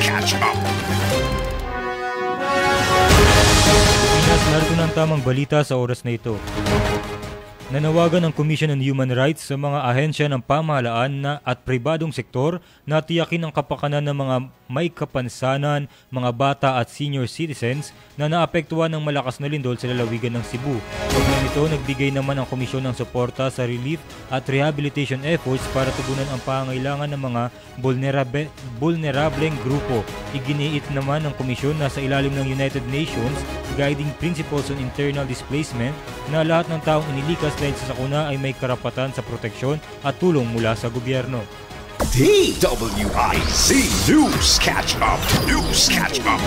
Catch Up. Narito ng tamang balita sa oras na ito. Nanawagan ang Commission on Human Rights sa mga ahensya ng pamahalaan at pribadong sektor na tiyakin ang kapakanan ng mga may kapansanan, mga bata at senior citizens na naapektuhan ng malakas na lindol sa lalawigan ng Cebu. Kaugnay nito, nagbigay naman ang komisyon ng suporta sa relief at rehabilitation efforts para tugunan ang pangangailangan ng mga vulnerableng grupo. Iginiit naman ng komisyon na sa ilalim ng United Nations Guiding Principles on Internal Displacement na lahat ng taong inilikas dahil sa sakuna ay may karapatan sa proteksyon at tulong mula sa gobyerno. DWIZ News Catch Up. News Catch Up.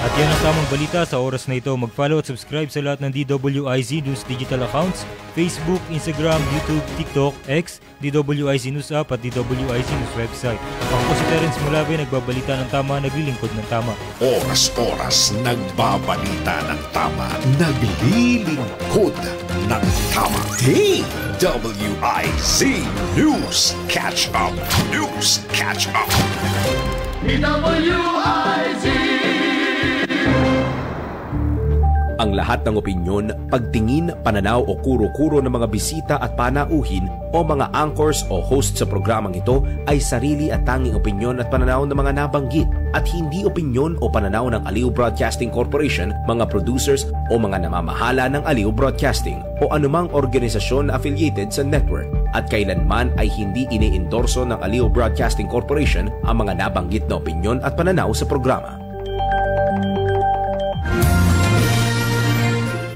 At yan ang tamang balita sa oras na ito. Mag-follow at subscribe sa lahat ng DWIZ News digital accounts, Facebook, Instagram, YouTube, TikTok, X, DWIZ News app at DWIZ News website. Ako po si Terence Mulabe, nagbabalita ng tama, naglilingkod ng tama. Oras-oras nagbabalita ng tama, naglilingkod ng tama. DWIZ News Catch Up. News Catch Up. DWIZ. Ang lahat ng opinyon, pagtingin, pananaw o kuro-kuro ng mga bisita at panauhin o mga anchors o host sa programang ito ay sarili at tanging opinyon at pananaw ng mga nabanggit at hindi opinyon o pananaw ng Aliw Broadcasting Corporation, mga producers o mga namamahala ng Aliw Broadcasting o anumang organisasyon na affiliated sa network at kailanman ay hindi iniendorso ng Aliw Broadcasting Corporation ang mga nabanggit na opinyon at pananaw sa programa.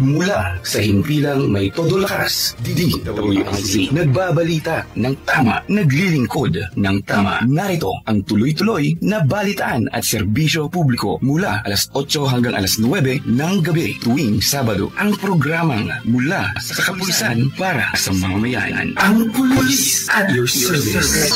Mula sa himpilang may todo lakas, DWIZ nagbabalita ng tama, naglilingkod ng tama. Narito ang tuloy-tuloy na balitaan at serbisyo publiko mula alas 8 hanggang alas 9 ng gabi tuwing Sabado. Ang programang mula sa kapulisan para sa mamamayan. Ang Police at your service.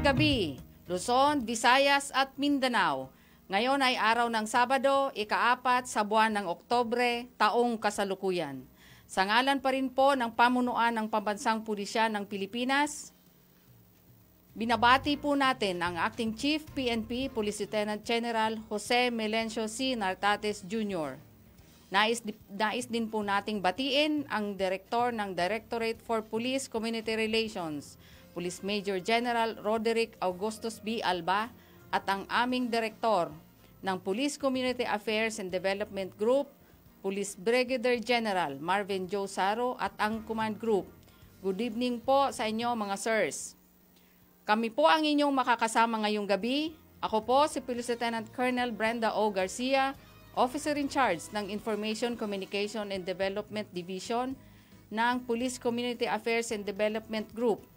Gabi, Luzon, Visayas at Mindanao. Ngayon ay araw ng Sabado, ika-4 sa buwan ng Oktubre, taong kasalukuyan. Sa ngalan pa rin po ng pamunuan ng Pambansang Pulisya ng Pilipinas, binabati po natin ang Acting Chief PNP Police Lieutenant General Jose Melencio C. Nartates Jr. Nais din po nating batiin ang Direktor ng Directorate for Police Community Relations, Police Major General Roderick Augustus B. Alba at ang aming Direktor ng Police Community Affairs and Development Group, Police Brigadier General Marvin Joe Saro at ang Command Group. Good evening po sa inyo mga sirs. Kami po ang inyong makakasama ngayong gabi. Ako po si Police Lieutenant Colonel Brenda O. Garcia, Officer in Charge ng Information Communication and Development Division ng Police Community Affairs and Development Group.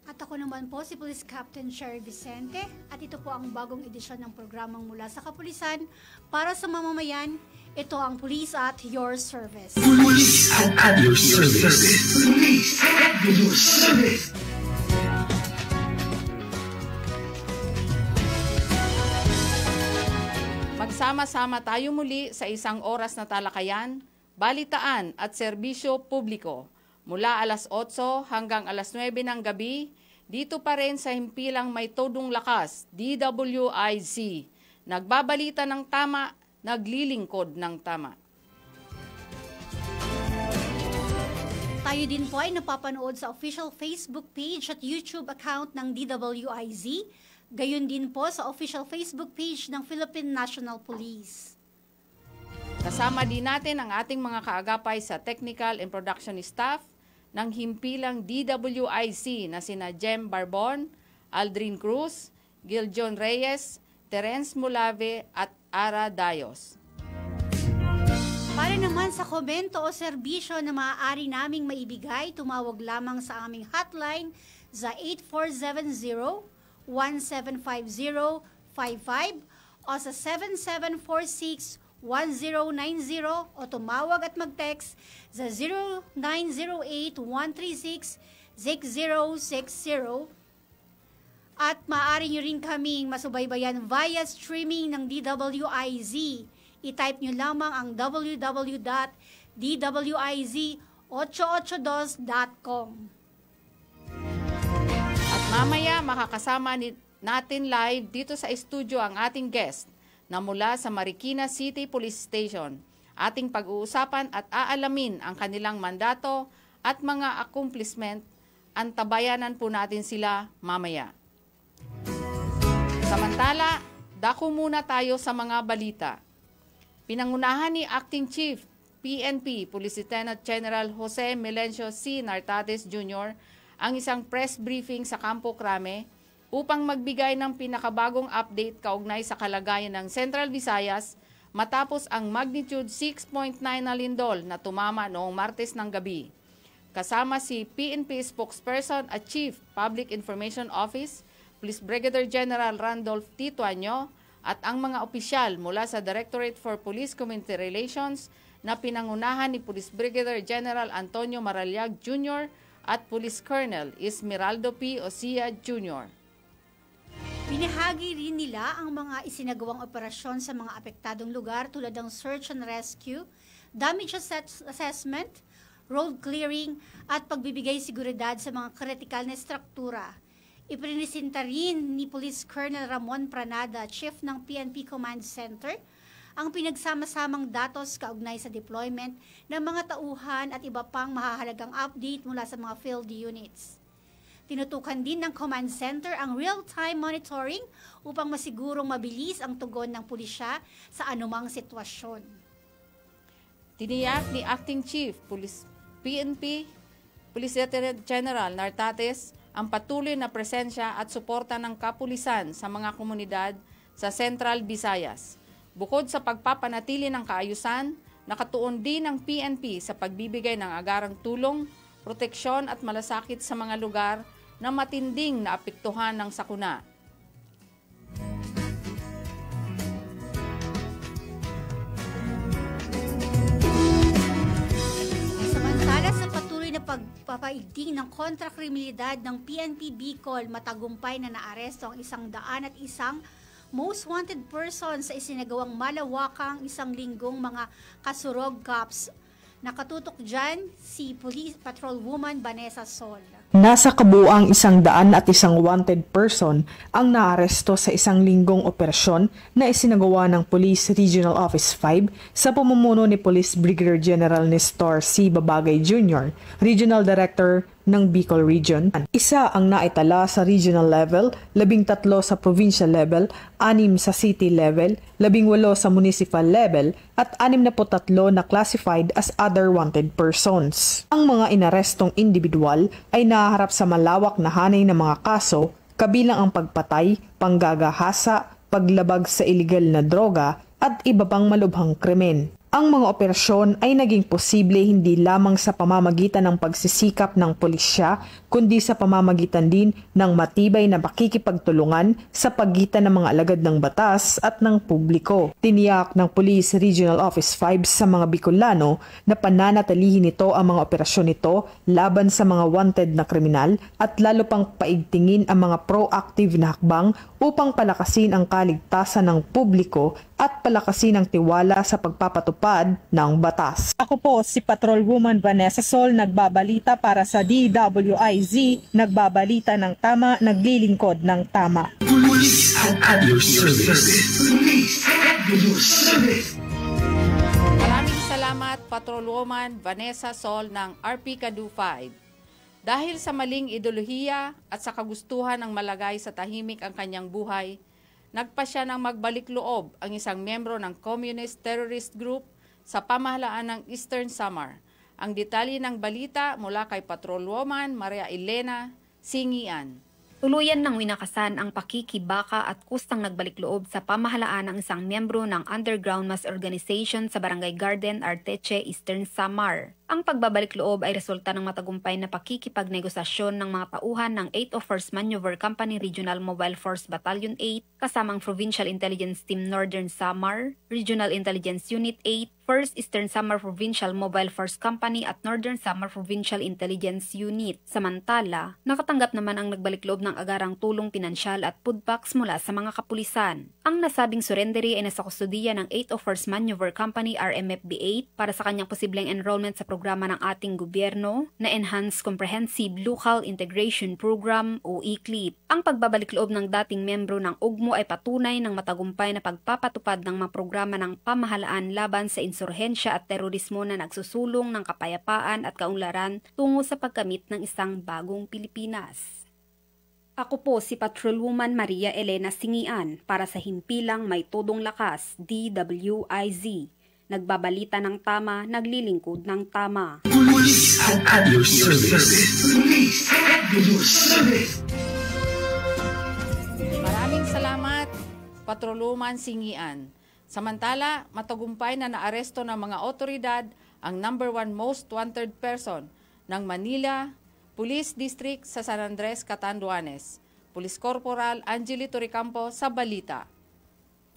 At ako naman po si Police Captain Sherry Vicente at ito po ang bagong edisyon ng programang mula sa kapulisan para sa mamamayan. Ito ang Police at Your Service. Police at your service. Police at your service. Magsama-sama tayo muli sa isang oras na talakayan, balitaan at serbisyo publiko. Mula alas 8 hanggang alas 9 ng gabi, dito pa rin sa himpilang may todong lakas, DWIZ. Nagbabalita ng tama, naglilingkod ng tama. Tayo din po ay napapanood sa official Facebook page at YouTube account ng DWIZ. Gayon din po sa official Facebook page ng Philippine National Police. Kasama din natin ang ating mga kaagapay sa technical and production staff ng himpilang DWIZ na sina Jem Barbon, Aldrin Cruz, Gil John Reyes, Terence Mulave at Ara Dayos. Para naman sa komento o serbisyo na maaari naming maibigay, tumawag lamang sa aming hotline sa 8470-175055 o sa 7746-1090 o tumawag at mag-text sa 0908-136-6060. At maaari nyo rin kaming masubaybayan via streaming ng DWIZ. I-type nyo lamang ang www.dwiz882.com. At mamaya makakasama natin live dito sa studio ang ating guest na mula sa Marikina City Police Station. Ating pag-uusapan at aalamin ang kanilang mandato at mga accomplishment. Antabayanan po natin sila mamaya. Samantala, dako muna tayo sa mga balita. Pinangunahan ni Acting Chief PNP Police Lieutenant General Jose Melencio C. Nartates Jr. ang isang press briefing sa Campo Crame upang magbigay ng pinakabagong update kaugnay sa kalagayan ng Central Visayas matapos ang magnitude 6.9 na lindol na tumama noong Martes ng gabi. Kasama si PNP spokesperson at Chief Public Information Office, Police Brigadier General Randolph Tituanyo at ang mga opisyal mula sa Directorate for Police Community Relations na pinangunahan ni Police Brigadier General Antonio Maraliag Jr. at Police Colonel Esmeraldo P. Osia Jr. Binahagi rin nila ang mga isinagawang operasyon sa mga apektadong lugar tulad ng search and rescue, damage assessment, road clearing at pagbibigay seguridad sa mga kritikal na struktura. Iprinisinta rin ni Police Colonel Ramon Pranada, Chief ng PNP Command Center, ang pinagsama-samang datos kaugnay sa deployment ng mga tauhan at iba pang mahahalagang update mula sa mga field units. Tinutukan din ng Command Center ang real-time monitoring upang masigurong mabilis ang tugon ng pulisya sa anumang sitwasyon. Tiniyak ni Acting Chief PNP Police Lieutenant General Nartates ang patuloy na presensya at suporta ng kapulisan sa mga komunidad sa Central Visayas. Bukod sa pagpapanatili ng kaayusan, nakatuon din ang PNP sa pagbibigay ng agarang tulong, proteksyon at malasakit sa mga lugar na matinding naapektuhan ng sakuna. Samantala sa patuloy na pagpapaigting ng kontrakriminalidad ng PNP Bicol, matagumpay na naaresto ang 101 most wanted person sa isinagawang malawakang isang linggong mga kasurog cops. Nakatutok dyan si Police Patrol Woman Vanessa Sol. Nasa kabuuang 101 wanted person ang naaresto sa isang linggong operasyon na isinagawa ng Police Regional Office 5 sa pamumuno ni Police Brigadier General Nestor C. Babagay Jr., Regional Director ng Bicol Region. Isa ang naitala sa regional level, 13 sa provincial level, 6 sa city level, 18 sa municipal level, at 63 na classified as other wanted persons. Ang mga inarestong individual ay nahaharap sa malawak na hanay ng mga kaso, kabilang ang pagpatay, panggagahasa, paglabag sa iligal na droga, at iba pang malubhang krimen. Ang mga operasyon ay naging posible hindi lamang sa pamamagitan ng pagsisikap ng pulisya, kundi sa pamamagitan din ng matibay na pakikipagtulungan sa pagitan ng mga alagad ng batas at ng publiko. Tiniyak ng Police Regional Office 5 sa mga Bicolano na pananatilihin nito ang mga operasyon nito laban sa mga wanted na kriminal at lalo pang paigtingin ang mga proactive na hakbang upang palakasin ang kaligtasan ng publiko at palakasin ang tiwala sa pagpapatupad ng batas. Ako po si Patrolwoman Vanessa Sol, nagbabalita para sa DWIZ, nagbabalita ng tama, naglilingkod ng tama. Police at your service. Police at your service. Maraming salamat Patrolwoman Vanessa Sol ng RP Kadu 5. Dahil sa maling ideolohiya at sa kagustuhan ng malagay sa tahimik ang kanyang buhay, nagpasya ng magbalik loob ang isang membro ng Communist Terrorist Group sa pamahalaan ng Eastern Samar. Ang detalye ng balita mula kay Patrolwoman Maria Elena Singian. Tuluyan ng winakasan ang pakikibaka at kustang nagbalik loob sa pamahalaan ng isang miyembro ng Underground Mass Organization sa Barangay Garden, Arteche, Eastern Samar. Ang pagbabalik loob ay resulta ng matagumpay na pakikipagnegosasyon ng mga tauhan ng 801st Maneuver Company Regional Mobile Force Battalion 8 kasamang Provincial Intelligence Team Northern Samar, Regional Intelligence Unit 8, 1st Eastern Samar Provincial Mobile Force Company at Northern Samar Provincial Intelligence Unit. Samantala, nakatanggap naman ang nagbalik loob ng agarang tulong pinansyal at food packs mula sa mga kapulisan. Ang nasabing surrendery ay nasa kustudiya ng 801st Maneuver Company RMFB 8 para sa kanyang posibleng enrollment sa programa ng ating gobyerno na Enhanced Comprehensive Local Integration Program o ECLIP. Ang pagbabalik loob ng dating membro ng UGMO ay patunay ng matagumpay na pagpapatupad ng mga programa ng pamahalaan laban sa insurhensya at terorismo na nagsusulong ng kapayapaan at kaunlaran tungo sa pagkamit ng isang bagong Pilipinas. Ako po si Patrolwoman Maria Elena Singian para sa Himpilang May Todong Lakas, DWIZ. Nagbabalita ng tama, naglilingkod ng tama. Police at your service. Police at your service. Maraming salamat, Patrolwoman Singian. Samantala, matagumpay na naaresto ng mga otoridad ang number 1 most wanted person ng Manila Police District sa San Andres, Catanduanes. Police Corporal Angeli Torrecampo sa balita.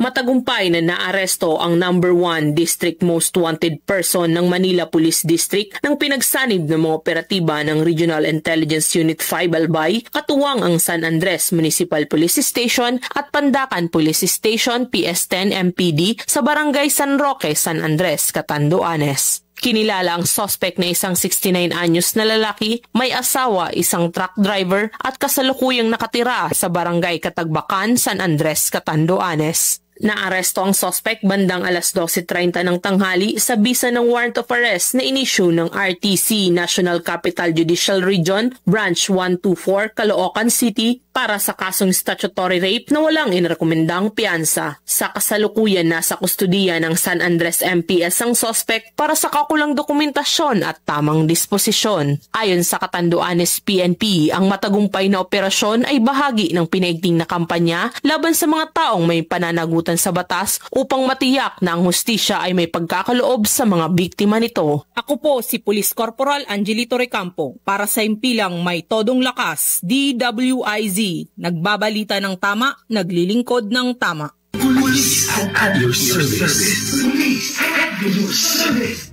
Matagumpay na naaresto ang number 1 district most wanted person ng Manila Police District nang pinagsanib ng mga operatiba ng Regional Intelligence Unit 5 Albay, katuwang ang San Andres Municipal Police Station at Pandacan Police Station PS10 MPD sa Barangay San Roque, San Andres, Catanduanes. Kinilala ang suspect na isang 69 anyos na lalaki, may asawa, isang truck driver at kasalukuyang nakatira sa Barangay Katagbakan, San Andres, Catanduanes. Naaresto ang suspect bandang alas 12:30 ng tanghali sa bisa ng warrant of arrest na inisyu ng RTC National Capital Judicial Region Branch 124 Caloocan City para sa kasong statutory rape na walang inirekomendang piyansa. Sa kasalukuyan nasa kustudiya ng San Andres MPS ang suspect para sa kakulang dokumentasyon at tamang disposisyon. Ayon sa Catanduanes PNP, ang matagumpay na operasyon ay bahagi ng pinaigting na kampanya laban sa mga taong may pananagutan sa batas upang matiyak na ang hustisya ay may pagkakaloob sa mga biktima nito. Ako po si Police Corporal Angeli Torrecampo para sa Himpilang May Todong Lakas, DWIZ. Nagbabalita ng tama, naglilingkod ng tama. Police at your service. Police at your service.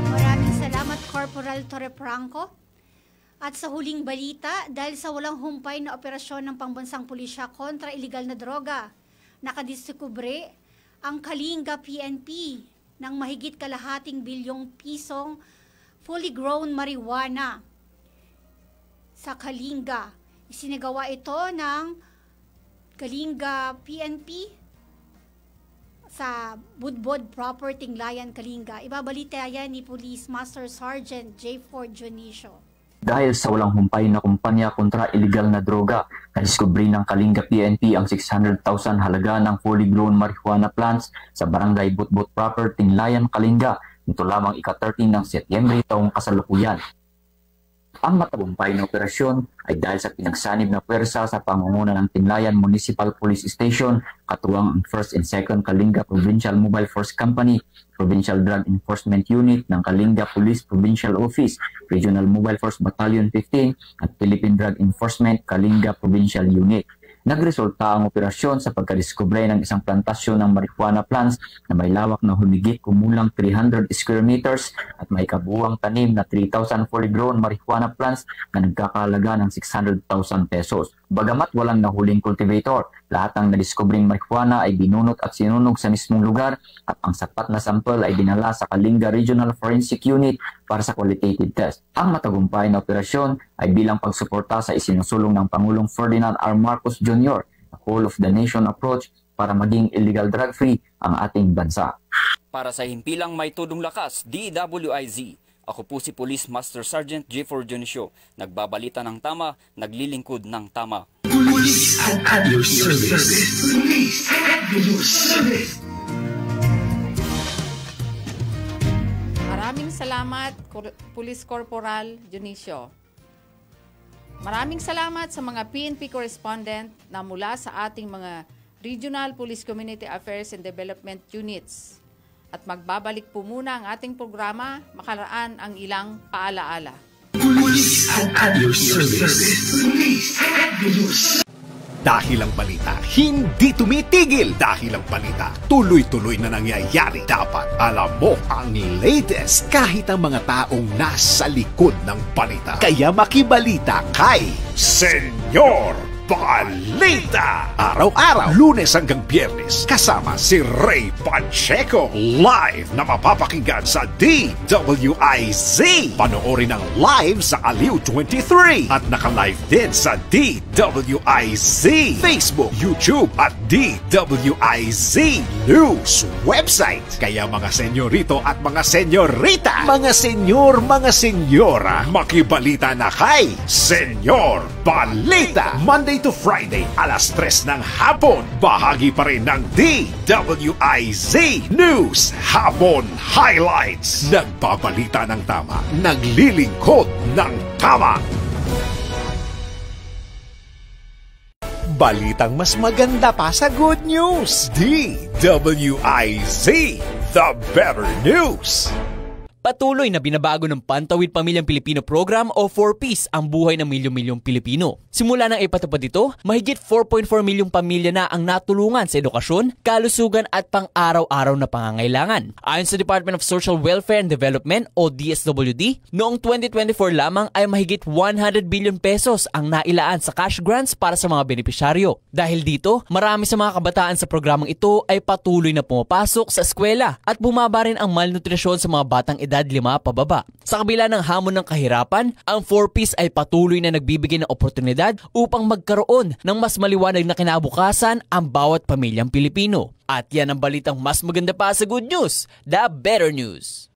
Maraming salamat, Corporal Torrecampo. At sa huling balita, dahil sa walang humpay na operasyon ng pambansang pulisya kontra iligal na droga, nakadiskubre ang Kalinga PNP ng mahigit kalahating bilyong pisong fully grown marijuana sa Kalinga. Isinagawa ito ng Kalinga PNP sa Budbod Property Layan, Kalinga. Ibabalita yan ni Police Master Sergeant J. Ford Junicio. Dahil sa walang humpay na kumpanya kontra iligal na droga, nadiskubre ng Kalinga PNP ang 600,000 halaga ng fully grown marijuana plants sa Barangay Budbod Proper, Tinglayan, Kalinga. Nito lamang ika-13 ng Setyembre taong kasalukuyan. Ang matagumpay na operasyon ay dahil sa pinagsanib na pwersa sa pangunguna ng Tinglayan Municipal Police Station, katuwang ang 1st and 2nd Kalinga Provincial Mobile Force Company, Provincial Drug Enforcement Unit ng Kalinga Police Provincial Office, Regional Mobile Force Battalion 15 at Philippine Drug Enforcement Kalinga Provincial Unit. Nagresulta ang operasyon sa pagkadiskubre ng isang plantasyon ng marijuana plants na may lawak na humigit kumulang 300 square meters at may kabuuang tanim na 3,000 fully grown marijuana plants na nagkakahalaga ng 600,000 pesos. Bagamat walang nahuling cultivator, lahat ng nadiskubring marijuana ay binunot at sinunog sa mismong lugar at ang sapat na sample ay dinala sa Kalinga Regional Forensic Unit para sa qualitative test. Ang matagumpay na operasyon ay bilang pagsuporta sa isinusulong ng Pangulong Ferdinand R. Marcos Jr. na whole of the nation approach para maging illegal drug-free ang ating bansa. Para sa Himpilang May Todong Lakas, DWIZ, ako po si Police Master Sergeant J. Ford Junicio. Nagbabalita ng tama, naglilingkod ng tama. Police at your service. Police at your service. Maraming salamat, Police Corporal Junicio. Maraming salamat sa mga PNP correspondent na mula sa ating mga Regional Police Community Affairs and Development Units. At magbabalik po muna ang ating programa, makaraan ang ilang paalaala. Police at your service. Police at your service. Dahil ang balita hindi tumitigil. Dahil ang balita tuloy-tuloy na nangyayari. Dapat alam mo ang latest kahit ang mga taong nasa likod ng balita. Kaya makibalita kay Senyor Balita! Araw-araw, Lunes hanggang Biyernes, kasama si Ray Pacheco. Live na mapapakinggan sa DWIZ. Panoorin ang live sa Aliw 23 at naka-live din sa DWIZ Facebook, YouTube at DWIZ News website. Kaya mga senyorito at mga senyorita, mga senyor, mga senyora, makibalita na kay Senyor Balita. Monday to Friday, alas 3 ng hapon. Bahagi pa rin ng DWIZ News Hapon Highlights. Nagbabalita ng tama, naglilingkod ng tama. Balitang mas maganda pa sa good news. DWIZ, the better news. Patuloy na binabago ng Pantawid Pamilyang Pilipino Program o 4Ps ang buhay ng milyon-milyong Pilipino. Simula nang ipatupad ito, mahigit 4.4 milyong pamilya na ang natulungan sa edukasyon, kalusugan at pang-araw-araw na pangangailangan. Ayon sa Department of Social Welfare and Development o DSWD, noong 2024 lamang ay mahigit 100 billion pesos ang nailaan sa cash grants para sa mga benepisyaryo. Dahil dito, marami sa mga kabataan sa programang ito ay patuloy na pumapasok sa eskwela at bumaba rin ang malnutrisyon sa mga batang edad 5 pababa. Sa kabila ng hamon ng kahirapan, ang 4Ps ay patuloy na nagbibigay ng oportunidad upang magkaroon ng mas maliwanag na kinabukasan ang bawat pamilyang Pilipino. At yan ang balitang mas maganda pa sa good news, the better news.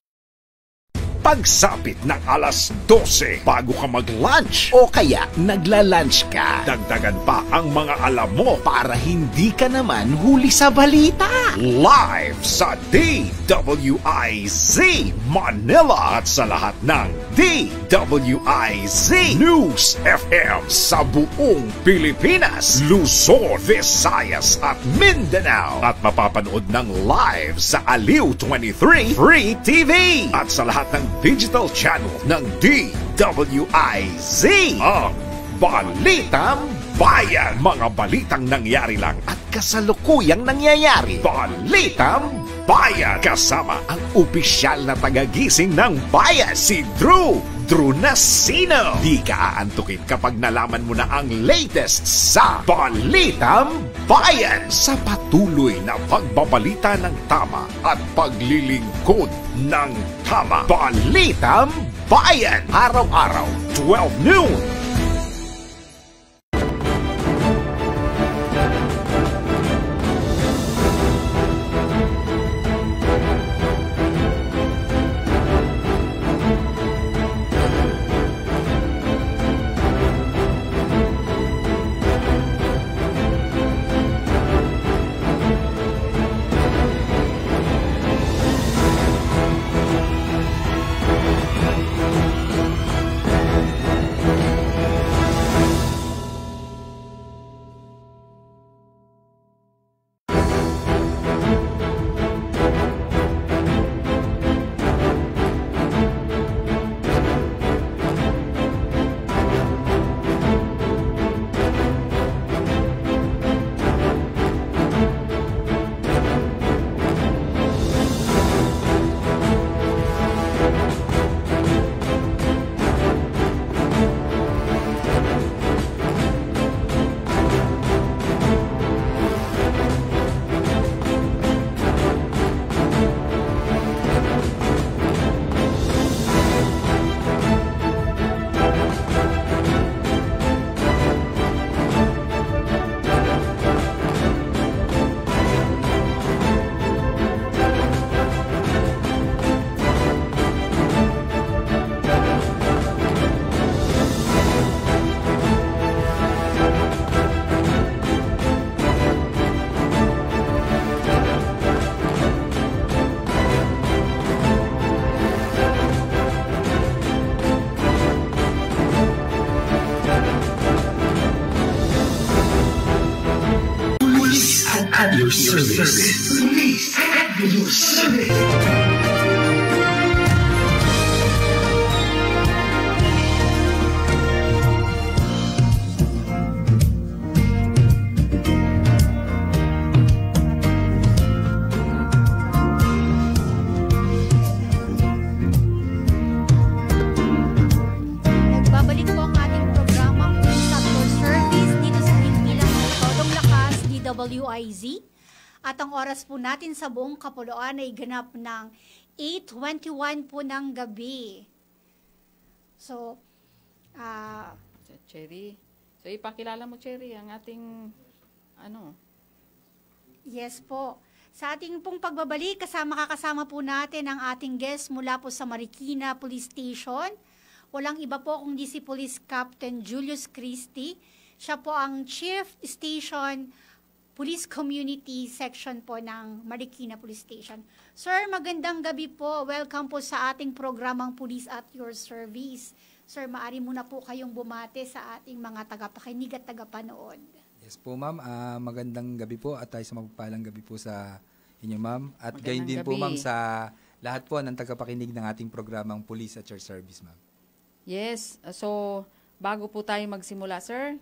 Pagsapit ng alas 12 bago ka mag-lunch o kaya nagla-lunch ka, dagdagan pa ang mga alam mo para hindi ka naman huli sa balita. Live sa DWIZ Manila at sa lahat ng DWIZ News FM sa buong Pilipinas, Luzon, Visayas at Mindanao. At mapapanood ng live sa Aliw 23 Free TV at sa lahat ng digital channel ng DWIZ. Ang Balitang Bayan. Mga balitang nangyari lang at kasalukuyang nangyayari. Balitang Bayan. Kasama ang opisyal na tagagising ng bayan, si Drew Nasino. Di ka aantukin kapag nalaman mo na ang latest sa Balitang Bayan. Sa patuloy na pagbabalita ng tama at paglilingkod ng tama. Balitang Bayan. Araw-araw, 12 noon. At your service. Police at Ayos! Nagbabalik po ang ating programang Police at Your Service dito sa himpilang ng Todong Lakas, DWIZ. At ang oras po natin sa buong Kapuluan ay ganap ng 8:21 po ng gabi. So, Cherry. So, ipakilala mo, Cherry, ang ating, yes po. Sa ating pong pagbabalik, kakasama po natin ang ating guest mula po sa Marikina Police Station. Walang iba po kundi si Police Captain Julius Christie. Siya po ang Chief Station Police Community Section po ng Marikina Police Station. Sir, magandang gabi po. Welcome po sa ating programang Police at Your Service. Sir, maaari muna po kayong bumate sa ating mga tagapakinig at tagapanood. Yes po, ma'am. Magandang gabi po at tayo sa mapagpalang gabi po sa inyo, ma'am. At gayon din po, ma'am, sa lahat po ng tagapakinig ng ating programang Police at Your Service, ma'am. Yes. So, bago po tayo magsimula, sir,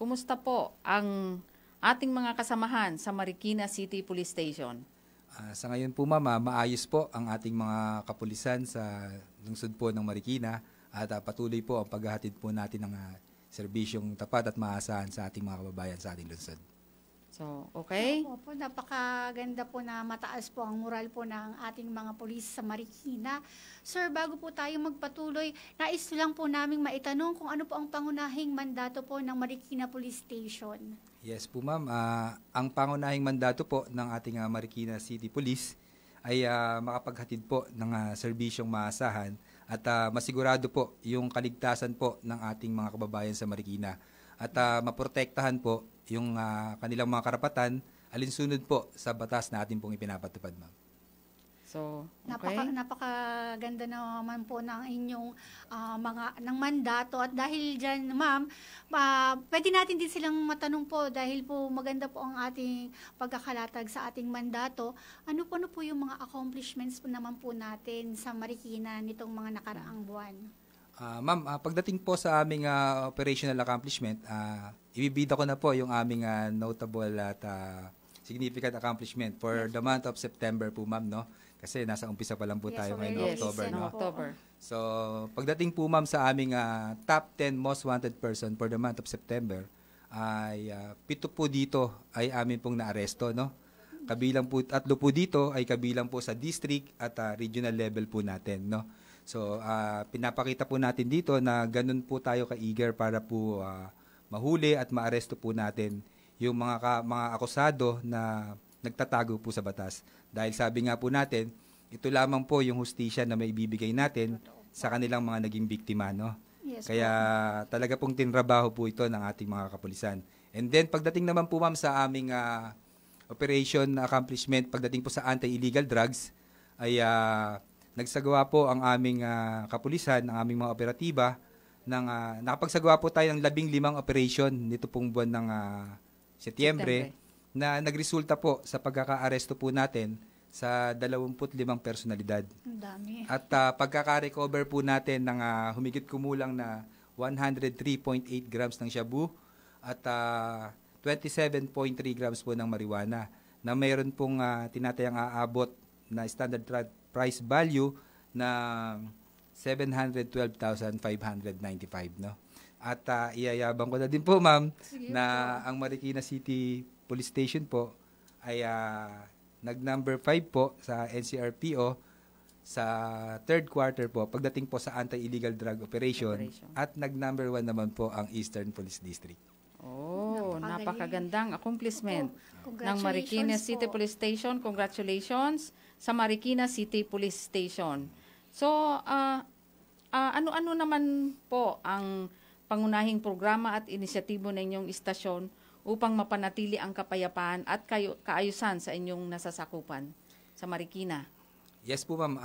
kumusta po ang ating mga kasamahan sa Marikina City Police Station? Sa ngayon po, ma'am, maayos po ang ating mga kapulisan sa lungsod po ng Marikina at patuloy po ang paghahatid po natin ng serbisyong tapat at maasahan sa ating mga kababayan sa ating lungsod. So, okay? Opo, napakaganda po na mataas po ang moral po ng ating mga pulis sa Marikina. Sir, bago po tayo magpatuloy, nais lang po naming maitanong kung ano po ang pangunahing mandato po ng Marikina Police Station. Yes po, ma'am. Ang pangunahing mandato po ng ating Marikina City Police ay makapaghatid po ng serbisyong maasahan at masigurado po yung kaligtasan po ng ating mga kababayan sa Marikina at maprotektahan po yung kanilang mga karapatan alinsunod po sa batas na ating pong ipinapatupad, ma'am. So, okay. Napakaganda naman po ng inyong ng mandato at dahil diyan, ma'am, pwede natin din silang matanong po dahil po maganda po ang ating pagkakalatag sa ating mandato. Ano po yung mga accomplishments po naman po natin sa Marikina nitong mga nakaraang buwan? Ma'am, pagdating po sa aming operational accomplishment, ibibida ko na po yung aming notable at significant accomplishment for the month of September po, ma'am, no? Kasi nasa umpisa pa lang po tayo ngayon ng October, no? So, pagdating po, ma'am, sa aming top 10 most wanted person for the month of September, ay 7 po dito ay amin pong naaresto, no? Kabilang po, 3 po dito ay kabilang po sa district at regional level po natin, no? So, pinapakita po natin dito na ganun po tayo ka-eager para po mahuli at maaresto po natin yung mga akusado na nagtatago po sa batas. Dahil sabi nga po natin, ito lamang po yung hustisya na may ibibigay natin sa kanilang mga naging biktima, no? Yes, kaya talaga pong tinrabaho po ito ng ating mga kapulisan. And then, pagdating naman po, ma'am, sa aming operation accomplishment, pagdating po sa anti-illegal drugs, ay nagsagawa po ang aming kapulisan, ang aming mga operatiba, nakapagsagawa po tayo ng 15 operation nito pong buwan ng Setyembre na nagresulta po sa pagkaka-aresto po natin sa 25 personalidad. Ang dami. At pagkaka-recover po natin ng humigit kumulang na 103.8 grams ng shabu at 27.3 grams po ng marijuana na mayroon pong tinatayang aabot na standard price value na 712,595, no? At iyayabang ko na din po, ma'am, na ang Marikina City Police Station po ay nag-number 5 po sa NCRPO sa third quarter po pagdating po sa anti-illegal drug operation. At nag-number 1 naman po ang Eastern Police District. Oh, napakagandang accomplishment ng Marikina City Police Station. Congratulations sa Marikina City Police Station. So, ano-ano naman po ang pangunahing programa at inisyatibo ng inyong istasyon upang mapanatili ang kapayapaan at kaayusan sa inyong nasasakupan sa Marikina? Yes po, ma'am.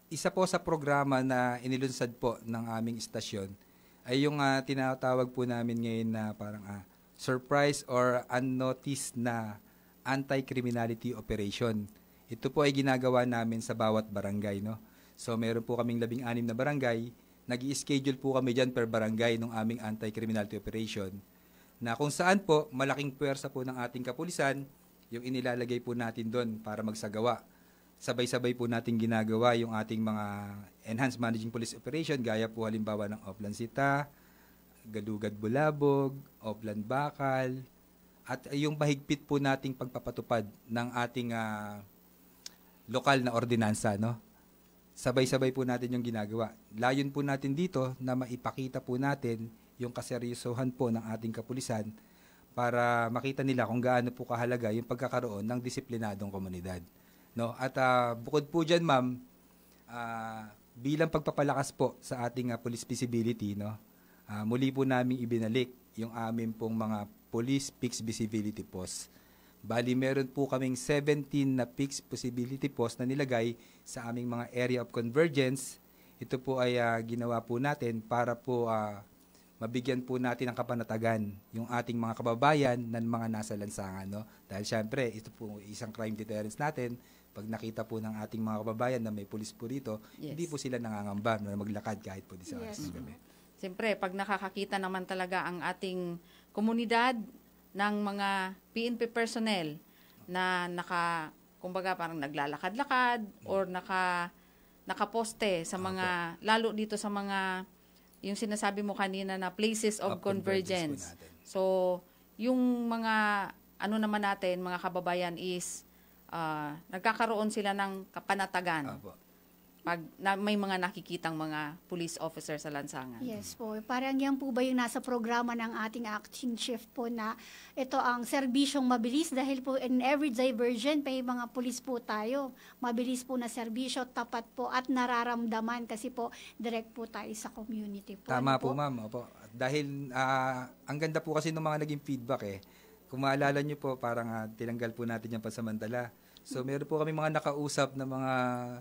Isa po sa programa na inilunsad po ng aming istasyon ay yung tinatawag po namin ngayon na parang surprise or unnoticed na anti-criminality operation. Ito po ay ginagawa namin sa bawat barangay, no? So meron po kaming 16 na barangay, nag-i-schedule po kami dyan per barangay ng aming anti-criminality operation, na kung saan po malaking puwersa po ng ating kapulisan yung inilalagay po natin doon para magsagawa. Sabay-sabay po natin ginagawa yung ating mga enhanced managing police operation, gaya po halimbawa ng Oplan Sita, Galugad Bulabog, Oplan Bakal, at yung mahigpit po nating pagpapatupad ng ating lokal na ordinansa, no? Sabay-sabay po natin yung ginagawa. Layon po natin dito na maipakita po natin yung kaseryosohan po ng ating kapulisan para makita nila kung gaano po kahalaga yung pagkakaroon ng disiplinadong komunidad, no? At bukod po dyan, ma'am, bilang pagpapalakas po sa ating police visibility, no? Muli po namin ibinalik yung aming pong mga police fixed visibility posts. Bali, meron po kaming 17 na fixed visibility posts na nilagay sa aming mga area of convergence. Ito po ay ginawa po natin para po mabigyan po natin ng kapanatagan yung ating mga kababayan ng mga nasa lansangan, no? Dahil syempre, ito po isang crime deterrence natin. Pag nakita po ng ating mga kababayan na may pulis po dito, hindi po sila nangangamba na maglakad kahit po di sa oras ng gabi. Siyempre, pag nakakakita naman talaga ang ating komunidad ng mga PNP personnel na kumbaga parang naglalakad-lakad or nakaposte sa mga, lalo dito sa mga, yung sinasabi mo kanina na places of convergence. So, yung mga, naman natin, mga kababayan is, nagkakaroon sila ng kapanatagan. Pag may mga nakikitang mga police officer sa lansangan. Yes po. Parang yan po ba yung nasa programa ng ating acting chief po na ito ang serbisyong mabilis dahil po in every diversion may mga police po tayo. Mabilis po na serbisyo, tapat po at nararamdaman kasi po direct po tayo sa community po. Tama po, ma'am. Opo. Dahil ang ganda po kasi ng mga naging feedback eh. Kung maalala nyo po, parang tinanggal po natin yung pansamantala. So meron po kami mga nakausap na mga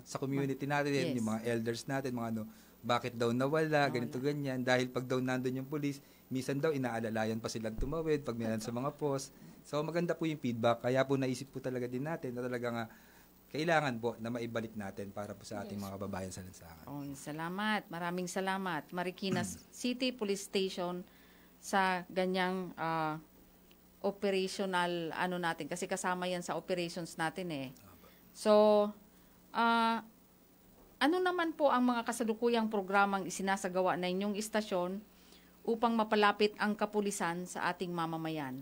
sa community natin, yung mga elders natin, mga bakit daw nawala, ganito ganyan. Dahil pag daw nandun yung police, minsan daw inaalalayan pa silang tumawid pag mayroon sa mga post. So maganda po yung feedback. Kaya po naisip po talaga din natin na talaga kailangan po na maibalik natin para po sa ating mga kababayan sa lansangan. Salamat. Maraming salamat. Marikina City Police Station sa ganyang operational natin kasi kasama yan sa operations natin eh. So, ano naman po ang mga kasalukuyang programang isinasagawa na inyong istasyon upang mapalapit ang kapulisan sa ating mamamayan?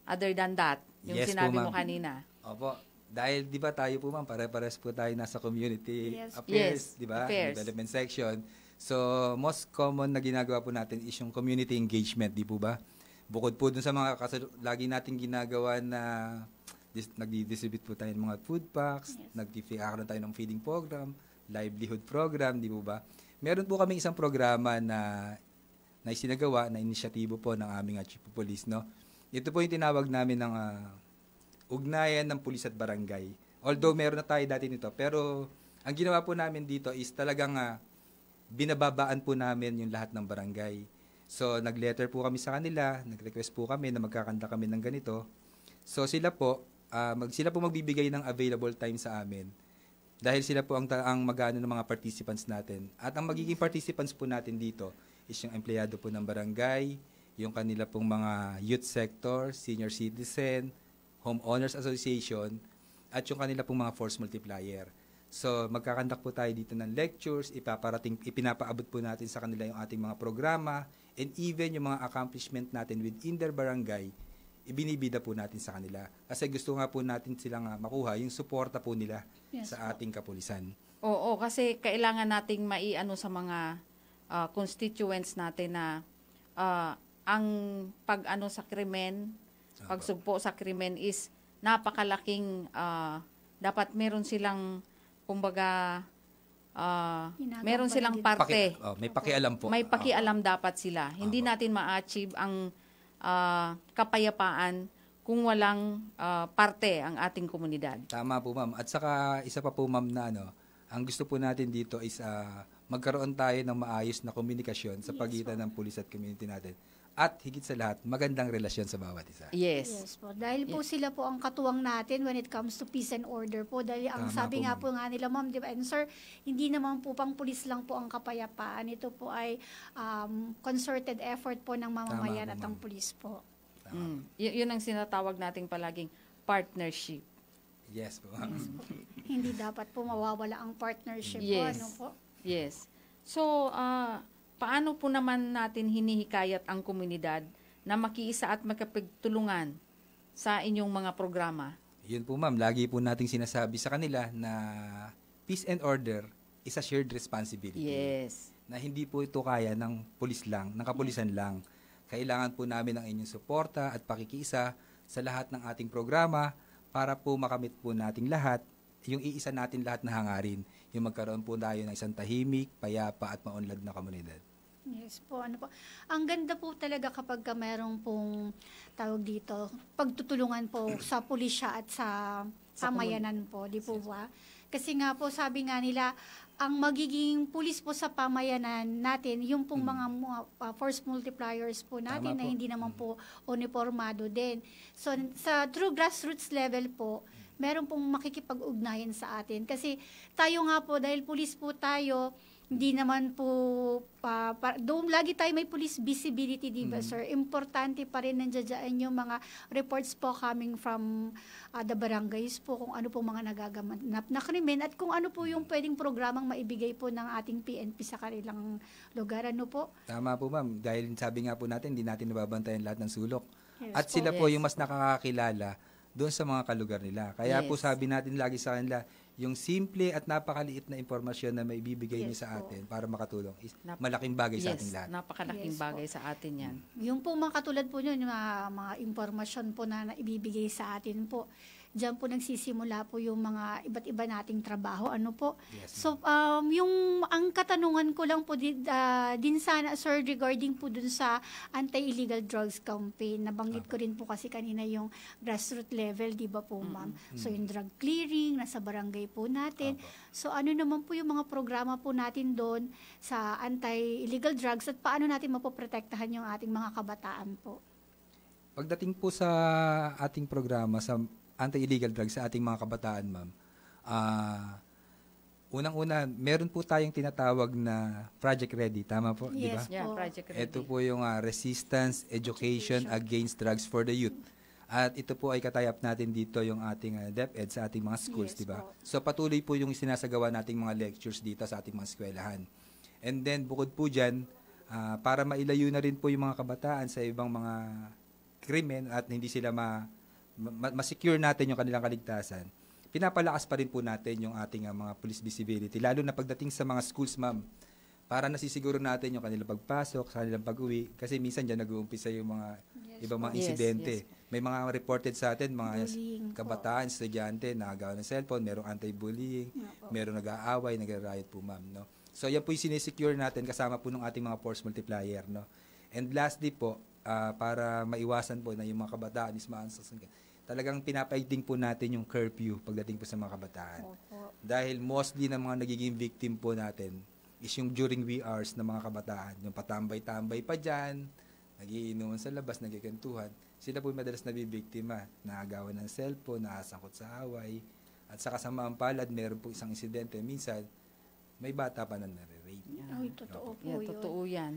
Other than that, yung sinabi mo kanina. Opo. Dahil di ba tayo po, ma'am, pare-pares po tayo nasa community affairs, di ba? Development section. So, most common na ginagawa po natin is yung community engagement, di po ba? Bukod po dun sa mga lagi nating ginagawa na nagdi-distribute po tayo ng mga food packs, nagdi-feed tayo ng feeding program, livelihood program, di po ba? Meron po kami isang programa na isinagawa na inisyatibo po ng aming Chief of Police, no? Ito po yung tinawag namin ng ugnayan ng pulis at barangay. Although meron na tayo dati nito, pero ang ginawa po namin dito is talagang binababaan po namin yung lahat ng barangay. So, nag-letter po kami sa kanila, nag-request po kami na magkakanta kami ng ganito. So, sila po magbibigay ng available time sa amin. Dahil sila po ang mag-ano ng mga participants natin. At ang magiging participants po natin dito is yung empleyado po ng barangay, yung kanila pong mga youth sector, senior citizen, homeowners association, at yung kanila pong mga force multiplier. So, magkakandak po tayo dito ng lectures, ipinapaabot po natin sa kanila yung ating mga programa, and even yung mga accomplishment natin within their barangay, ibinibida po natin sa kanila. Kasi gusto nga po natin silang makuha yung suporta po nila sa ating kapulisan. Oo, kasi kailangan nating sa mga constituents natin na ang sa krimen, pagsugpo sa krimen is napakalaking, dapat meron silang kumbaga, meron silang parte. May pakialam po. May pakialam dapat sila. Hindi natin ma-achieve ang kapayapaan kung walang parte ang ating komunidad. Tama po, ma'am. At saka isa pa po, ma'am, na ang gusto po natin dito is magkaroon tayo ng maayos na komunikasyon sa pagitan ng pulis at community natin. at higit sa lahat, magandang relasyon sa bawat isa. Yes po. Dahil po sila po ang katuwang natin when it comes to peace and order po. Dahil ang Tama sabi po, nga ma'am. po nga nila, ma'am, di ba? And sir, hindi naman po pang pulis lang po ang kapayapaan. Ito po ay concerted effort po ng mamamayan at ang pulis po. Yun ang sinatawag nating palaging partnership. Yes po, ma'am. Hindi dapat po mawawala ang partnership po. Yes. Ano po? Yes. So, paano po naman natin hinihikayat ang komunidad na makiisa at makapagtulungan sa inyong mga programa? Yun po, ma'am. Lagi po nating sinasabi sa kanila na peace and order is a shared responsibility. Yes. Na hindi po ito kaya ng pulis lang, ng kapulisan lang. Kailangan po namin ang inyong suporta at pakikiisa sa lahat ng ating programa para po makamit po nating lahat, yung iisa natin lahat na hangarin, yung magkaroon po tayo ng isang tahimik, payapa at maunlad na komunidad. Yes po, ano po. Ang ganda po talaga kapag merong pong tawag dito, pagtutulungan po sa pulisya at sa pamayanan po, di po ba? Kasi nga po, sabi nga nila, ang magiging pulis po sa pamayanan natin, yung pong mga force multipliers po natin na hindi naman po uniformado din. So, sa true grassroots level po, meron pong makikipag-ugnayan sa atin. Kasi tayo nga po, dahil pulis po tayo, hindi naman po, doon lagi tayo may police visibility, di ba, sir? Importante pa rin nandiyan yung mga reports po coming from the barangays po, kung ano po mga nagaganap na krimen at kung ano po yung pwedeng programang maibigay po ng ating PNP sa kanilang lugar. Ano po? Tama po, ma'am. Dahil sabi nga po natin, hindi natin nababantayan lahat ng sulok. Yes at sila po yung mas nakakakilala doon sa mga kalugar nila. Kaya po sabi natin lagi sa kanila, yung simple at napakaliit na impormasyon na may bibigay niyo sa atin para makatulong is malaking bagay sa ating lahat. Napakalaking bagay sa atin yan. Yung po mga katulad po yun, yung mga impormasyon po na ibibigay sa atin po. Diyan po nagsisimula po yung mga iba't iba nating trabaho. Ano po? Yes, so, ang katanungan ko lang po din sana, sir, regarding po dun sa anti-illegal drugs campaign. Nabanggit ko rin po kasi kanina yung grassroots level, di ba po, ma'am? So, yung drug clearing, nasa barangay po natin. So, ano naman po yung mga programa po natin doon sa anti-illegal drugs at paano natin mapoprotektahan yung ating mga kabataan po? Pagdating po sa ating programa sa anti-illegal drugs sa ating mga kabataan, ma'am, unang-una, meron po tayong tinatawag na Project Ready. Tama po, di ba? Yes, Project Ready. Ito po yung Resistance Education Against Drugs for the Youth. At ito po ay katayap natin dito yung ating DepEd sa ating mga schools, di ba? So patuloy po yung sinasagawa nating mga lectures dito sa ating mga eskwelahan. And then bukod po dyan, para mailayo na rin po yung mga kabataan sa ibang mga krimen at hindi sila ma-secure natin yung kanilang kaligtasan, pinapalakas pa rin po natin yung ating mga police visibility, lalo na pagdating sa mga schools, ma'am, para nasisiguro natin yung kanilang pagpasok, sa kanilang pag-uwi, kasi minsan dyan nag-uumpisa yung mga ibang mga insidente. May mga reported sa atin, mga kabataan, estudyante, nakagawa ng cellphone, merong anti-bullying, merong nag-aaway, nag-riot po, ma'am, no? So, yan po yung sinesecure natin kasama po ng ating mga force multiplier, no? And lastly po, para maiwasan po na yung mga kabataan is talagang pinapaiting po natin yung curfew pagdating po sa mga kabataan. Dahil mostly ng mga nagiging victim po natin is yung during wee hours ng mga kabataan. Yung patambay-tambay pa dyan, nagiinuman sa labas, nagikantuhan. Sila po madalas nabibiktima, naagawan ng cellphone, naasangkot sa away. At sa kasamaang palad, meron po isang insidente. Minsan, may bata pa na nare-rape. Ay, totoo po yun. Totoo yan.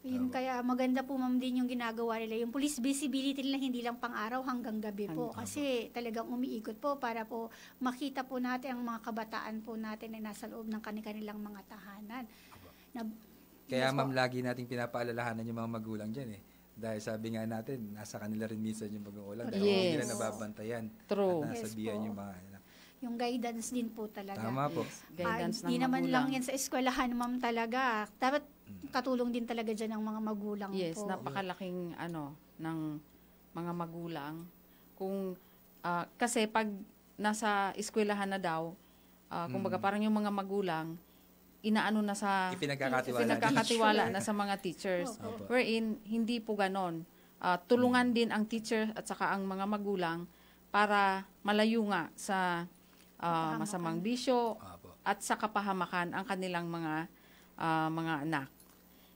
Yun, kaya maganda po, ma'am, din yung ginagawa nila. Yung police visibility nila hindi lang pang-araw hanggang gabi po. Kasi talagang umiikot po para po makita po natin ang mga kabataan po natin na nasa loob ng kanilang mga tahanan. Kaya ma'am, lagi nating pinapaalalahanan yung mga magulang dyan eh. Dahil sabi nga natin, nasa kanila rin minsan yung magulang. Dahil hindi nila nababantayan. True. At nasabihan yung mga anak. Yung guidance din po talaga. Tama po. Guidance ng di naman magulang. lang yan sa eskwelahan, ma'am, talaga. Dapat katulong din talaga dyan ng mga magulang po. Yes, napakalaking ng mga magulang. Kung kasi pag nasa eskwelahan na daw, kumbaga parang yung mga magulang inaano na sa pinagkakatiwala na sa mga teachers. Wherein hindi po ganon. Tulungan din ang teacher at saka ang mga magulang para malayo nga sa masamang bisyo at sa kapahamakan ang kanilang mga anak.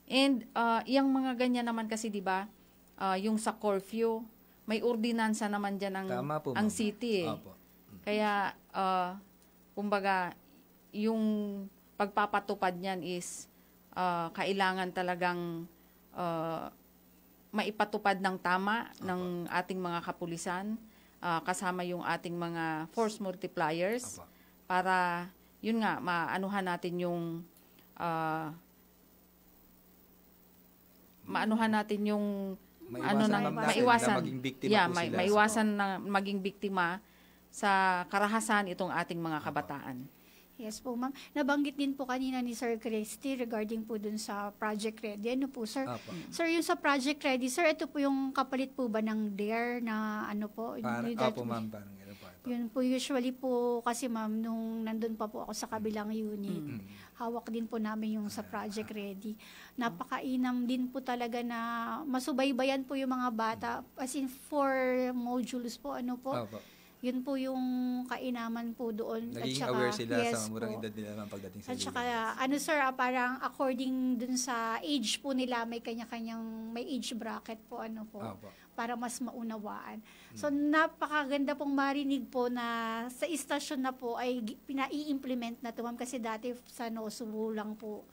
And yung mga ganyan naman kasi, 'di ba, yung sa curfew, may ordinansa naman dyan ang city eh. Opo. Kaya, kumbaga, yung pagpapatupad niyan is kailangan talagang maipatupad ng tama ng ating mga kapulisan, kasama yung ating mga force multipliers para yun nga maanuhan natin yung maiwasan na maging biktima po sila. Maiwasan na maging biktima sa karahasan itong ating mga kabataan. Yes po, ma'am. Nabanggit din po kanina ni Sir Christy regarding po dun sa Project Ready. Ano po, sir? Sir, yung sa Project Ready, sir, ito po yung kapalit po ba ng DARE na ano po? Opo, ma'am. Parang gano'n po. Yun po, usually po kasi ma'am, nung nandun pa po ako sa kabilang unit, hawak din po namin yung sa Project Ready. Napakainam din po talaga na masubaybayan po yung mga bata. As in, 4 modules po, ano po? Opo. Yun po yung kainaman po doon. Naging aware sila sa murang edad nila naman pagdating sa At saka, sir, parang according dun sa age po nila, may kanya-kanyang, may age bracket po, para mas maunawaan. So, napakaganda pong marinig po na sa istasyon na po ay pinai-implement na ito, ma'am, kasi dati sa NOSU lang po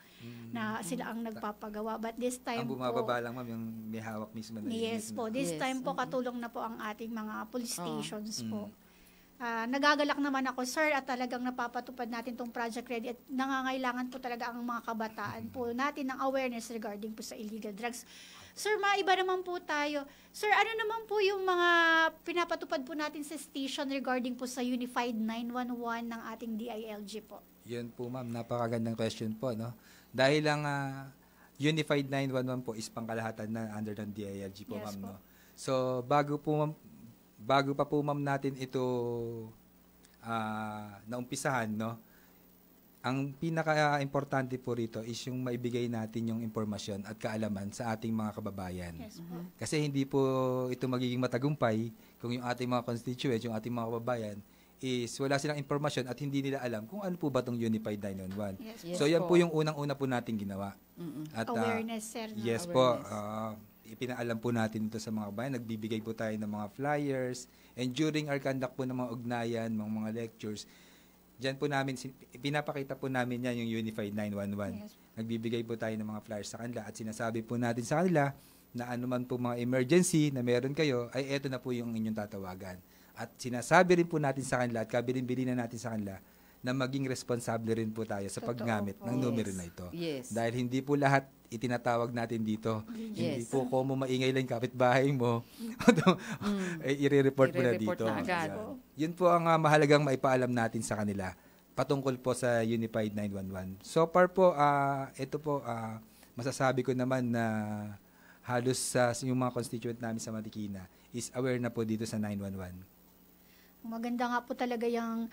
na sila ang nagpapagawa. But this time ang bumababa lang, ma'am, yung may hawak mismo na yes po. This time po, katulong na po ang ating mga police stations po. Nagagalak naman ako, sir, at talagang napapatupad natin tong Project Ready at nangangailangan po talaga ang mga kabataan po natin ng awareness regarding po sa illegal drugs. Sir, maiba naman po tayo. Sir, ano naman po yung mga pinapatupad po natin sa station regarding po sa Unified 911 ng ating DILG po? Yun po, ma'am. Napakagandang question po, no? Dahil lang Unified 911 po is pangkalahatan na under ng DILG po, yes, ma'am, no? So, bago pa po, ma'am, natin ito naumpisahan, no? Ang pinaka-importante po rito is yung maibigay natin yung impormasyon at kaalaman sa ating mga kababayan. Yes, po. Kasi hindi po ito magiging matagumpay kung yung ating mga constituents, yung ating mga kababayan, is wala silang impormasyon at hindi nila alam kung ano po ba itong Unified 911. Yes, so, yan po yung unang-una po nating ginawa. At, awareness, sir. Yes po. Ipinaalam po natin ito sa mga kababayan. Nagbibigay po tayo ng mga flyers. And during our conduct po ng mga ugnayan, mga lectures, diyan po namin, pinapakita po namin yan yung Unified 911. Yes. Nagbibigay po tayo ng mga flyers sa kanila at sinasabi po natin sa kanila na anuman po mga emergency na meron kayo, ay eto na po yung inyong tatawagan. At sinasabi rin po natin sa kanila at kabilin-bilin na natin sa kanila na maging responsable rin po tayo sa paggamit ng numero na ito. Yes. Dahil hindi po lahat itinatawag natin dito. Yes. Hindi po kung maingay lang kapitbahay mo, i-report mo na dito. Yun po ang mahalagang maipaalam natin sa kanila patungkol po sa Unified 911. So far po, ito po, masasabi ko naman na halos yung mga constituent namin sa Marikina is aware na po dito sa 911. Maganda nga po talaga yung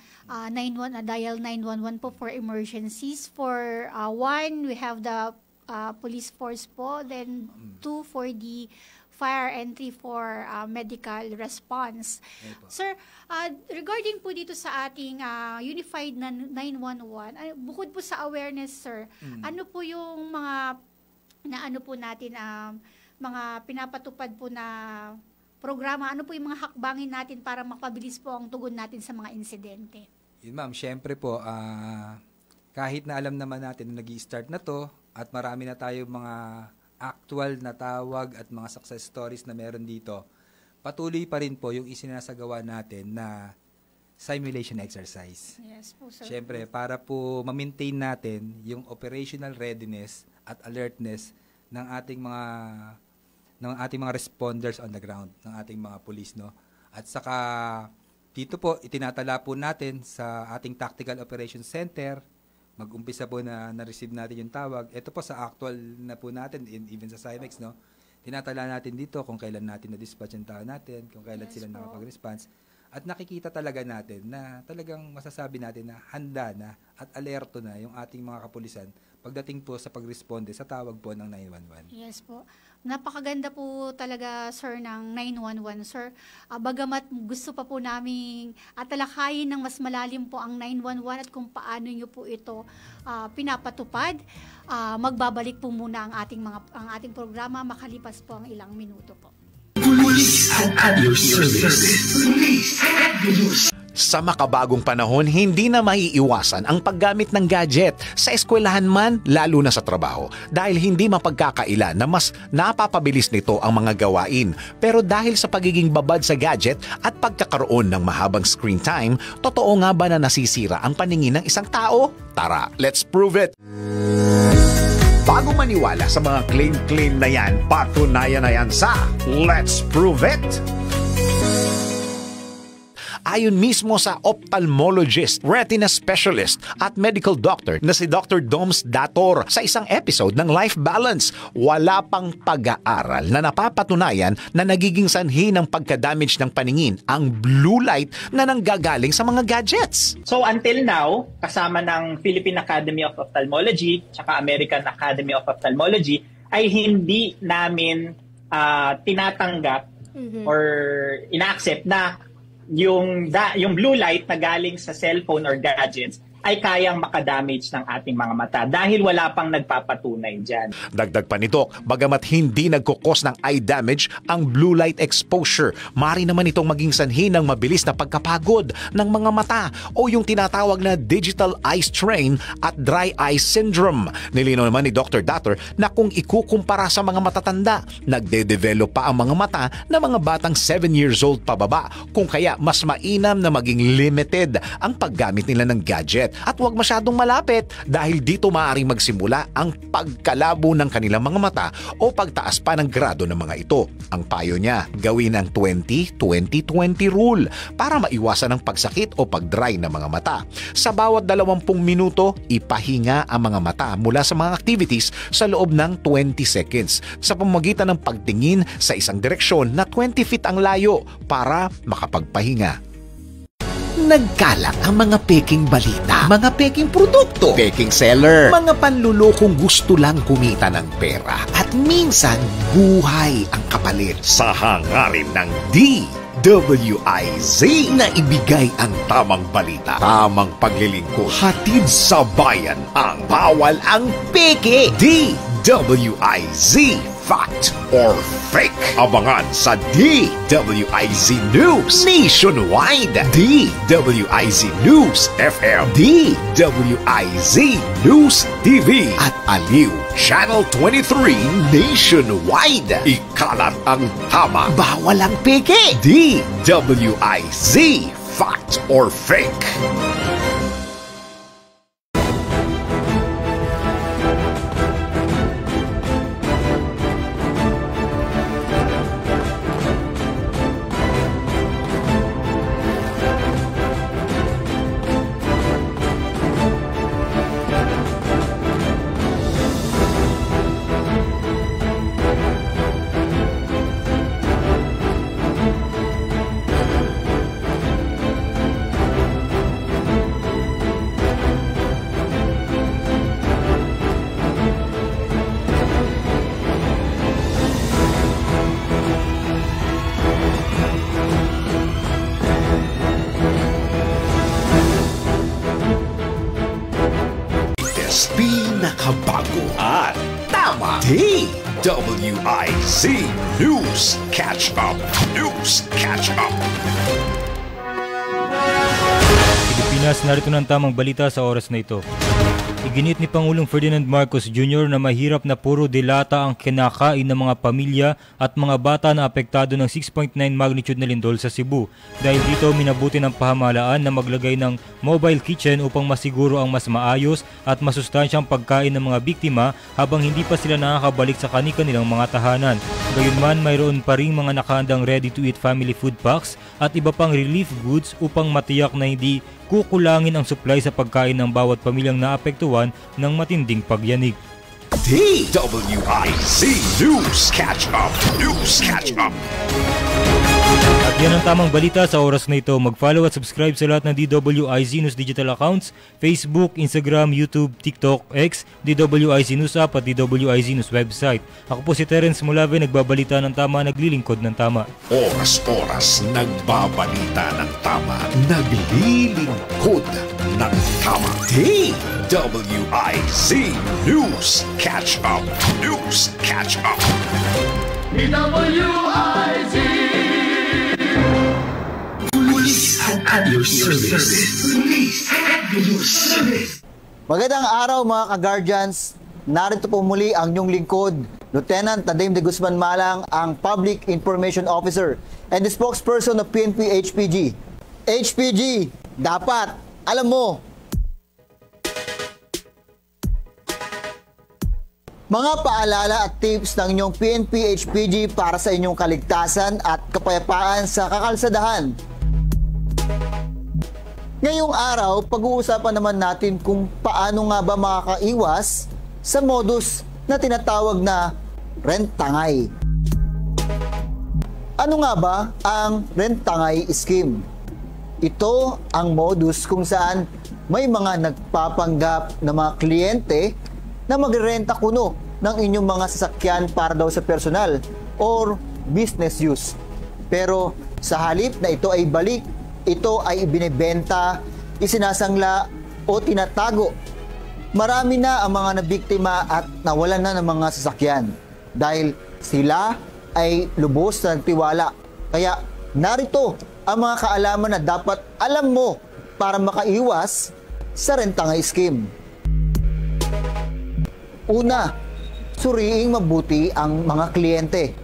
dial 911 po for emergencies. For 1, we have the police force po. Then 2 for the fire and 3 for medical response. Sir, regarding po dito sa ating Unified 911, bukod po sa awareness, sir, ano po yung mga po natin, mga pinapatupad po na programa, ano po yung mga hakbangin natin para makapabilis po ang tugon natin sa mga insidente? Yun, ma'am, syempre po, kahit na alam naman natin na nag-i-start na to at marami na tayo mga actual na tawag at mga success stories na meron dito, patuloy pa rin po yung isinasagawa natin na simulation exercise. Yes po, sir. Syempre, para po ma-maintain natin yung operational readiness at alertness ng ating mga responders on the ground, ng ating mga police, no? At saka dito po itinatala po natin sa ating Tactical Operations Center. Mag-umpisa po na-receive natin yung tawag. Ito po sa actual na po natin, even sa CIMEX, no? Tinatala natin dito kung kailan natin na-dispatch yung tao natin, kung kailan sila nakapag-response. At nakikita talaga natin na talagang masasabi natin na handa na at alerto na yung ating mga kapulisan pagdating po sa pag-responde sa tawag po ng 911. Yes po. Napakaganda po talaga, sir, ng 911, sir. Bagamat gusto pa po namin talakayin ng mas malalim po ang 911 at kung paano nyo po ito pinapatupad, magbabalik po muna ang ating programa makalipas po ang ilang minuto po. Police at your service. Police at your service. Sa makabagong panahon, hindi na maiiwasan ang paggamit ng gadget sa eskwelahan man, lalo na sa trabaho, dahil hindi mapagkakaila na mas napapabilis nito ang mga gawain. Pero dahil sa pagiging babad sa gadget at pagkakaroon ng mahabang screen time, totoo nga ba na nasisira ang paningin ng isang tao? Tara, let's prove it! Bago maniwala sa mga claim na yan, patunayan na yan sa Let's Prove It! Ayon mismo sa ophthalmologist, retina specialist at medical doctor na si Dr. Doms Dator sa isang episode ng Life Balance, wala pang pag-aaral na napapatunayan na nagiging sanhi ng pagka-damage ng paningin ang blue light na nanggagaling sa mga gadgets. So until now, kasama ng Philippine Academy of Ophthalmology at American Academy of Ophthalmology ay hindi namin tinatanggap or ina-accept na yung blue light na galing sa cellphone or gadgets ay kayang makadamage ng ating mga mata dahil wala pang nagpapatunay dyan. Dagdag pa nito, bagamat hindi nagkukos ng eye damage ang blue light exposure, mari naman itong maging sanhi ng mabilis na pagkapagod ng mga mata o yung tinatawag na digital eye strain at dry eye syndrome. Nilinaw naman ni Dr. Dator na kung ikukumpara sa mga matatanda, nagde-develop pa ang mga mata ng mga batang 7 years old pababa, kung kaya mas mainam na maging limited ang paggamit nila ng gadget at huwag masyadong malapit dahil dito maaaring magsimula ang pagkalabo ng kanilang mga mata o pagtaas pa ng grado ng mga ito. Ang payo niya, gawin ang 20-20-20 rule para maiwasan ang pagsakit o pagdry ng mga mata. Sa bawat 20 minuto, ipahinga ang mga mata mula sa mga activities sa loob ng 20 seconds sa pamamagitan ng pagtingin sa isang direksyon na 20 feet ang layo para makapagpahinga. Nagkalat ang mga peking balita, mga peking produkto, peking seller, mga panlulokong gusto lang kumita ng pera at minsan buhay ang kapalit sa hangarin ng DWIZ na ibigay ang tamang balita, tamang paglilingkod, hatid sa bayan ang bawal ang peke. DWIZ, fact or fake. Abangan sa DWIZ News Nationwide, DWIZ News FM, DWIZ News TV at Aliw Channel 23 Nationwide. Ikalat ang tama, bawal ang peke. DWIZ, fact or fake. Pinakabago at tama. DWIZ News Catch Up. News Catch Up. Pilipinas, narito ng tamang balita sa oras na ito. Iginit ni Pangulong Ferdinand Marcos Jr. na mahirap na puro dilata ang kinakain ng mga pamilya at mga bata na apektado ng 6.9 magnitude na lindol sa Cebu. Dahil dito, minabuti ng pamahalaan na maglagay ng mobile kitchen upang masiguro ang mas maayos at masustansyang pagkain ng mga biktima habang hindi pa sila nakakabalik sa kanilang mga tahanan. Gayunman, mayroon pa ring mga nakahandang ready-to-eat family food packs at iba pang relief goods upang matiyak na hindi kukulangin ang supply sa pagkain ng bawat pamilyang naapektuhan ng matinding pagyanig. DWIZ News Catch Up. News Catch Up. At yan ang tamang balita sa oras na ito. Mag-follow at subscribe sa lahat ng DWIZ News digital accounts, Facebook, Instagram, YouTube, TikTok, X, DWIZ News app at DWIZ News website. Ako po si Terence Mulave, nagbabalita ng tama, naglilingkod ng tama. Oras-oras nagbabalita ng tama, naglilingkod ng tama. DWIZ News Catch Up. News Catch Up. DWIZ at your service. Police at your service. Magandang araw mga ka-guardians. Narito po muli ang inyong lingkod, Lieutenant Tadim de Guzman Malang, ang Public Information Officer and the spokesperson of PNP HPG. HPG, dapat alam mo. Mga paalala at tips ng inyong PNP HPG para sa inyong kaligtasan at kapayapaan sa kakalsadahan. Ngayong araw, pag-uusapan naman natin kung paano nga ba makakaiwas sa modus na tinatawag na rent-tangay. Ano nga ba ang rent-tangay scheme? Ito ang modus kung saan may mga nagpapanggap na mga kliyente na magrerenta kuno ng inyong mga sasakyan para daw sa personal or business use. Pero sa halip na ito ay balik, ito ay ibinebenta, isinasangla o tinatago. Marami na ang mga nabiktima at nawalan na ng mga sasakyan dahil sila ay lubos na nagtiwala. Kaya narito ang mga kaalaman na dapat alam mo para makaiwas sa rent-tangay scheme. Una, suriing mabuti ang mga kliyente.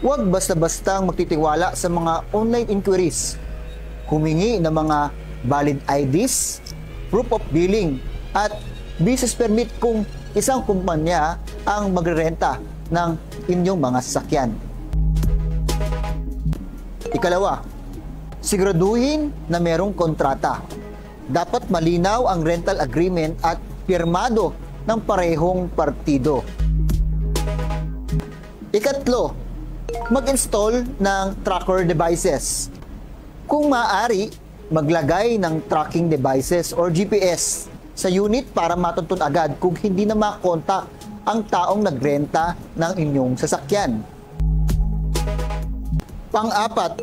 Huwag basta-bastang magtitiwala sa mga online inquiries. Humingi ng mga valid IDs, proof of billing, at business permit kung isang kumpanya ang magrerenta ng inyong mga sasakyan. Ikalawa, siguraduhin na merong kontrata. Dapat malinaw ang rental agreement at pirmado ng parehong partido. Ikatlo, mag-install ng tracker devices. Kung maaari, maglagay ng tracking devices or GPS sa unit para matuntun agad kung hindi na makontak ang taong nagrenta ng inyong sasakyan. Pang-apat,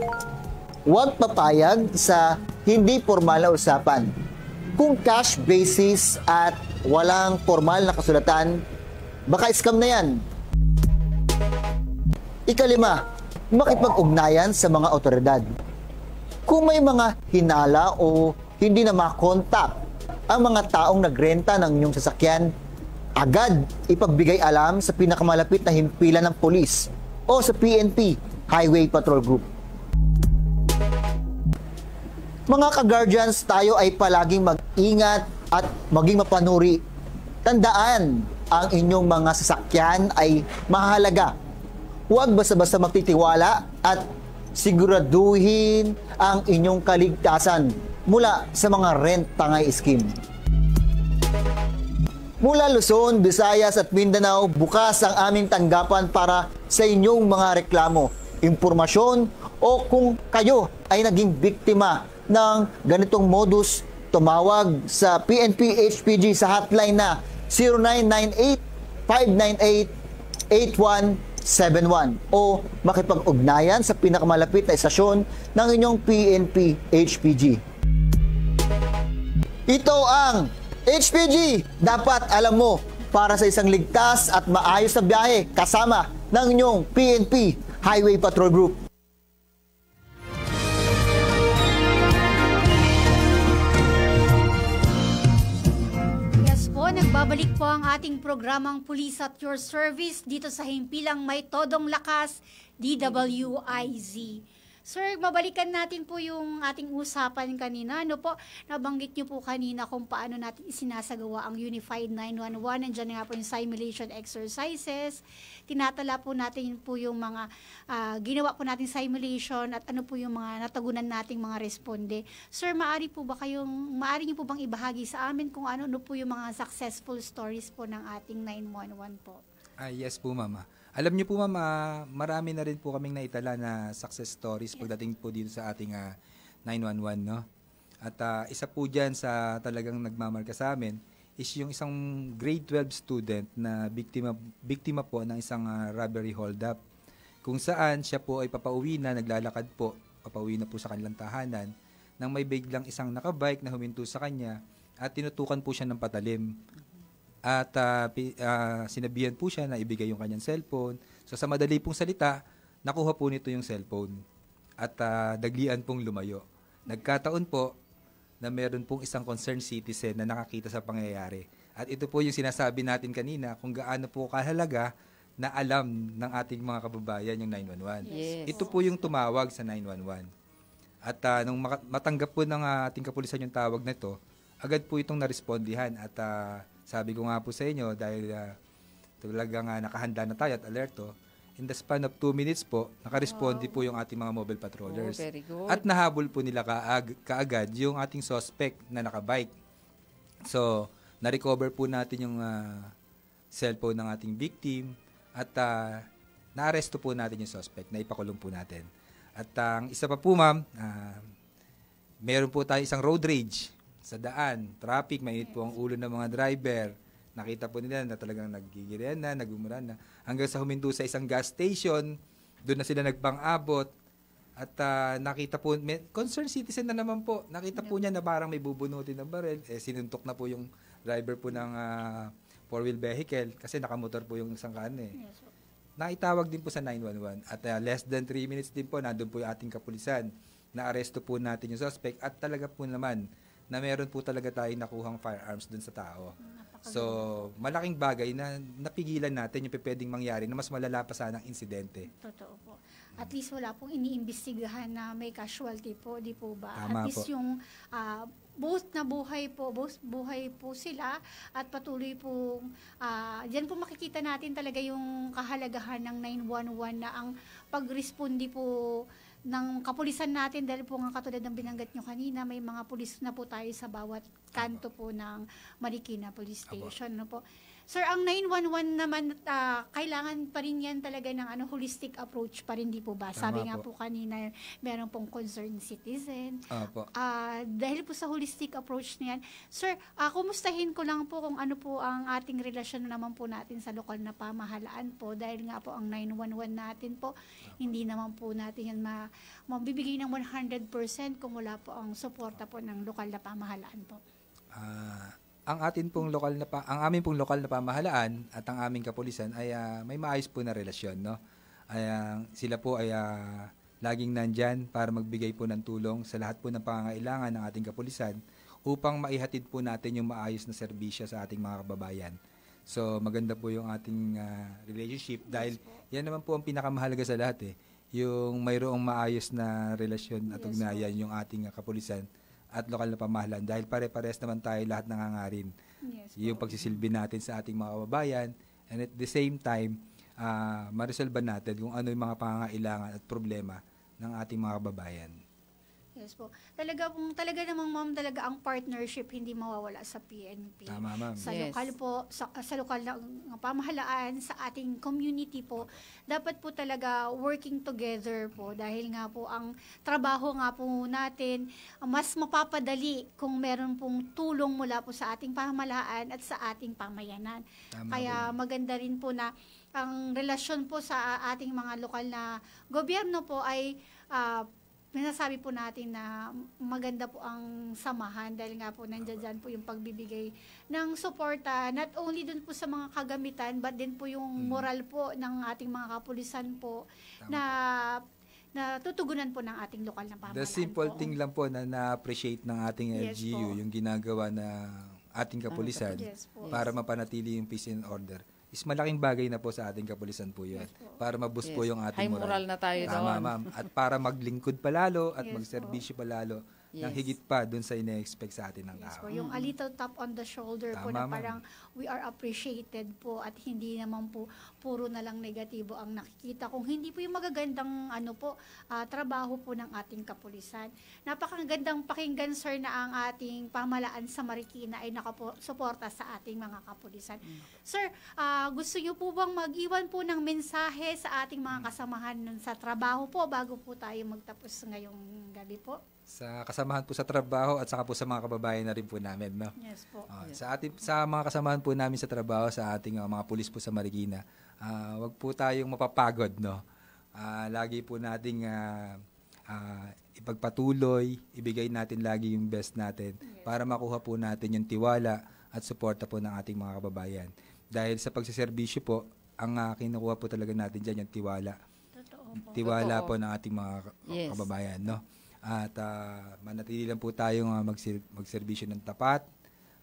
huwag papayag sa hindi formal na usapan. Kung cash basis at walang formal na kasulatan, baka scam na yan. Ikalima, makipag-ugnayan sa mga otoridad. Kung may mga hinala o hindi na makontak ang mga taong nagrenta ng inyong sasakyan, agad ipagbigay alam sa pinakamalapit na himpilan ng polis o sa PNP Highway Patrol Group. Mga ka-guardians, tayo ay palaging mag-ingat at maging mapanuri. Tandaan, ang inyong mga sasakyan ay mahalaga. Huwag basta-basta magtitiwala at siguraduhin ang inyong kaligtasan mula sa mga rent-tangay scheme. Mula Luzon, Visayas at Mindanao, bukas ang aming tanggapan para sa inyong mga reklamo, impormasyon o kung kayo ay naging biktima ng ganitong modus, tumawag sa PNP HPG sa hotline na 0998-598-8171 o makipag-ugnayan sa pinakamalapit na istasyon ng inyong PNP HPG. Ito ang HPG, dapat alam mo, para sa isang ligtas at maayos na biyahe kasama ng inyong PNP Highway Patrol Group. Nagbabalik po ang ating programang Police at Your Service dito sa himpilang may todong lakas, DWIZ. Sir, babalikan natin po yung ating usapan kanina. Ano po, nabanggit niyo po kanina kung paano natin isinasagawa ang Unified 911. Nandiyan nga po yung simulation exercises. Tinatala po natin po yung mga ginawa po natin simulation at ano po yung mga natagunan nating mga responde. Sir, maaari niyo po bang ibahagi sa amin kung ano po yung mga successful stories po ng ating 911 po? Yes po, Mama. Alam niyo po, Ma'am, marami na rin po kaming naitala na success stories pagdating po dito sa ating 911, no? At isa po dyan sa talagang nagmamarka sa amin is yung isang grade 12 student na biktima po ng isang robbery hold-up. Kung saan siya po ay papauwi na, naglalakad po, papauwi na po sa kanilang tahanan, nang may biglang isang nakabike na huminto sa kanya at tinutukan po siya ng patalim. At sinabihan po siya na ibigay yung kanyang cellphone. So sa madali pong salita, nakuha po nito yung cellphone. At daglian pong lumayo. Nagkataon po na meron pong isang concerned citizen na nakakita sa pangyayari. At ito po yung sinasabi natin kanina kung gaano po kahalaga na alam ng ating mga kababayan yung 911. Yes. Ito po yung tumawag sa 911. At nung matanggap po ng ating kapulisan yung tawag na ito, agad po itong narespondihan. At sabi ko nga po sa inyo, dahil talagang nakahanda na tayo at alerto, in the span of 2 minutes po, nakaresponde po yung ating mga mobile patrollers. Very good. At nahabol po nila kaagad yung ating suspect na nakabike. So, na-recover po natin yung cellphone ng ating victim at na-aresto po natin yung suspect, na ipakulong po natin. At ang isa pa po, ma'am, meron po tayo isang road rage sa daan, traffic, mainit po ang ulo ng mga driver. Nakita po nila na talagang naggigirian na, nagumuran na. Hanggang sa huminto sa isang gas station, doon na sila nagpang-abot. At nakita po, concerned citizen na naman po, nakita po niya na parang may bubunutin ng baril. Sinuntok na po yung driver po ng four-wheel vehicle kasi nakamotor po yung isang kan Naitawag din po sa 911. At less than 3 minutes din po, nandun po yung ating kapulisan. Na-aresto po natin yung suspect at talaga po naman na meron po talaga tayong nakuhang firearms dun sa tao. So, malaking bagay na napigilan natin yung pwedeng mangyari na mas malala pa sana ang insidente. Totoo po. At least wala pong iniimbestigahan na may casualty po, di po ba? Tama At least po. yung both buhay po sila at patuloy po, diyan po makikita natin talaga yung kahalagahan ng 911 na ang pag-respondi po ng kapulisan natin dahil po nga katulad ng binanggat nyo kanina, may mga pulis na po tayo sa bawat kanto po ng Marikina Police Station. No po. Sir, ang 911 naman, kailangan pa rin yan talaga ng holistic approach pa rin, di po ba? Tama Sabi nga po. po kanina, meron pong concerned citizen. Opo. Dahil po sa holistic approach na yan, sir, kumustahin ko lang po kung ano po ang ating relasyon naman po natin sa lokal na pamahalaan po dahil nga po ang 911 natin po, hindi naman po natin yan mabibigay ng 100% kung wala po ang suporta po ng lokal na pamahalaan po. Ang aming pong lokal na pamahalaan at ang aming kapulisan ay may maayos po na relasyon, no? Sila po ay laging nandyan para magbigay po ng tulong sa lahat po ng pangangailangan ng ating kapulisan upang maihatid po natin yung maayos na serbisyo sa ating mga kababayan. So, maganda po yung ating relationship dahil yan naman po ang pinakamahalaga sa lahat yung mayroong maayos na relasyon at ugnayan yung ating kapulisan at lokal na pamahalaan dahil pare-pares naman tayo lahat nangangarin. Yung pagsisilbi natin sa ating mga kababayan and at the same time, ma-resolve natin kung ano yung mga pangangailangan at problema ng ating mga kababayan. Yes po. Talaga namang ma'am, talaga ang partnership hindi mawawala sa PNP. Tama, ma'am. Sa Yes. lokal po, sa lokal na pamahalaan, sa ating community po, dapat po talaga working together po dahil nga po ang trabaho nga po natin mas mapapadali kung meron pong tulong mula po sa ating pamahalaan at sa ating pamayanan. Tama Kaya po. maganda rin po na ang relasyon po sa ating mga lokal na gobyerno po ay nasabi po natin na maganda po ang samahan dahil nga po nandiyan po yung pagbibigay ng suporta not only dun po sa mga kagamitan but din po yung moral po ng ating mga kapulisan po na tutugunan po ng ating lokal na pamahalaan. The simple po. thing lang po na na-appreciate ng ating Yes LGU, po. yung ginagawa na ating kapulisan Yes po. para mapanatili yung peace and order is malaking bagay na po sa ating kapulisan po yun. Para maboost po yung ating High moral na tayo Tama, doon. ma'am. At para maglingkod palalo at Yes magserbisyo palalo ng Yes. higit pa dun sa ine-expect sa atin ng tao. So, yung a little tap on the shoulder po Tama, na ma'am. parang we are appreciated po at hindi naman po puro na lang negatibo ang nakikita. Kung hindi po yung magagandang trabaho po ng ating kapulisan. Napakagandang pakinggan, sir, na ang ating pamahalaan sa Marikina ay nakasuporta sa ating mga kapulisan. Sir, gusto niyo po bang mag-iwan po ng mensahe sa ating mga kasamahan nun sa trabaho po bago po tayo magtapos ngayong gabi po? Sa kasamahan po sa trabaho at saka po sa mga kababayan na rin po namin, no? Yes po. Sa mga kasamahan po namin sa trabaho sa ating mga pulis po sa Marikina, wag po tayong mapapagod, no? Lagi po nating ipagpatuloy, ibigay natin lagi yung best natin para makuha po natin yung tiwala at suporta po ng ating mga kababayan. Dahil sa pagsiservisyo po, ang kinukuha po talaga natin dyan yung tiwala. Totoo po. Tiwala Totoo. po ng ating mga Yes. kababayan, no? At manatili lang po tayong magserbisyo ng tapat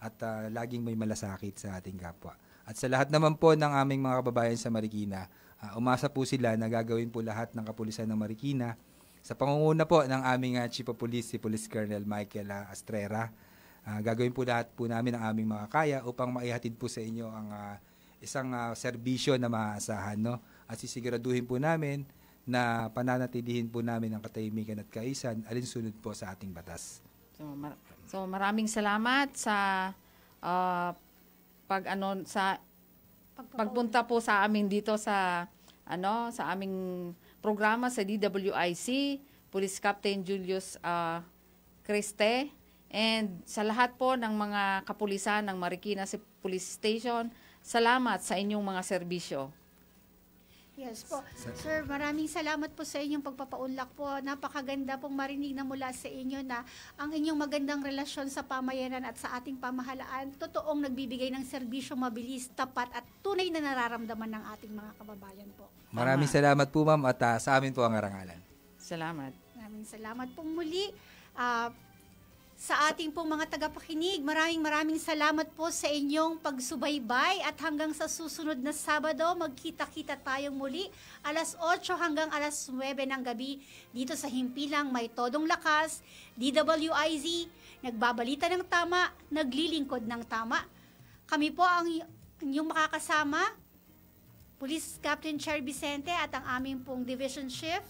at laging may malasakit sa ating kapwa. At sa lahat naman po ng aming mga kababayan sa Marikina, umasa po sila na gagawin po lahat ng kapulisan ng Marikina sa pangunguna po ng aming Chief of Police, si Police Colonel Michael Astrera. Gagawin po lahat po namin ang aming mga kaya upang maihatid po sa inyo ang isang serbisyo na maaasahan, no? At sisiguraduhin po namin na pananatilihin po namin ang katahimikan at kaisan alinsunod po sa ating batas. So maraming salamat sa pagpunta po sa amin dito sa aming programa sa DWIC, Police Captain Julius Criste, and sa lahat po ng mga kapulisan ng Marikina Police Station, salamat sa inyong mga serbisyo. Yes po. Sir, maraming salamat po sa inyong pagpapaunlak po. Napakaganda pong marinig na mula sa inyo na ang inyong magandang relasyon sa pamayanan at sa ating pamahalaan totoong nagbibigay ng serbisyo mabilis, tapat at tunay na nararamdaman ng ating mga kababayan po. Maraming salamat po, ma'am, at sa amin po ang arangalan. Salamat. Maraming salamat po muli. Sa ating pong mga tagapakinig, maraming salamat po sa inyong pagsubaybay at hanggang sa susunod na Sabado, magkita-kita tayong muli alas 8 hanggang alas 9 ng gabi dito sa Himpilang May Todong Lakas, DWIZ, nagbabalita ng tama, naglilingkod ng tama. Kami po ang inyong makakasama, Police Captain Cher Vicente at ang aming pong Division Chief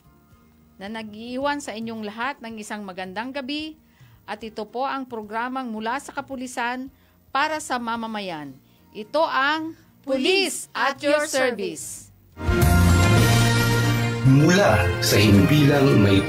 na nag-iiwan sa inyong lahat ng isang magandang gabi. At ito po ang programang mula sa kapulisan para sa mamamayan. Ito ang Police at Your Service. Mula sa Himpilang May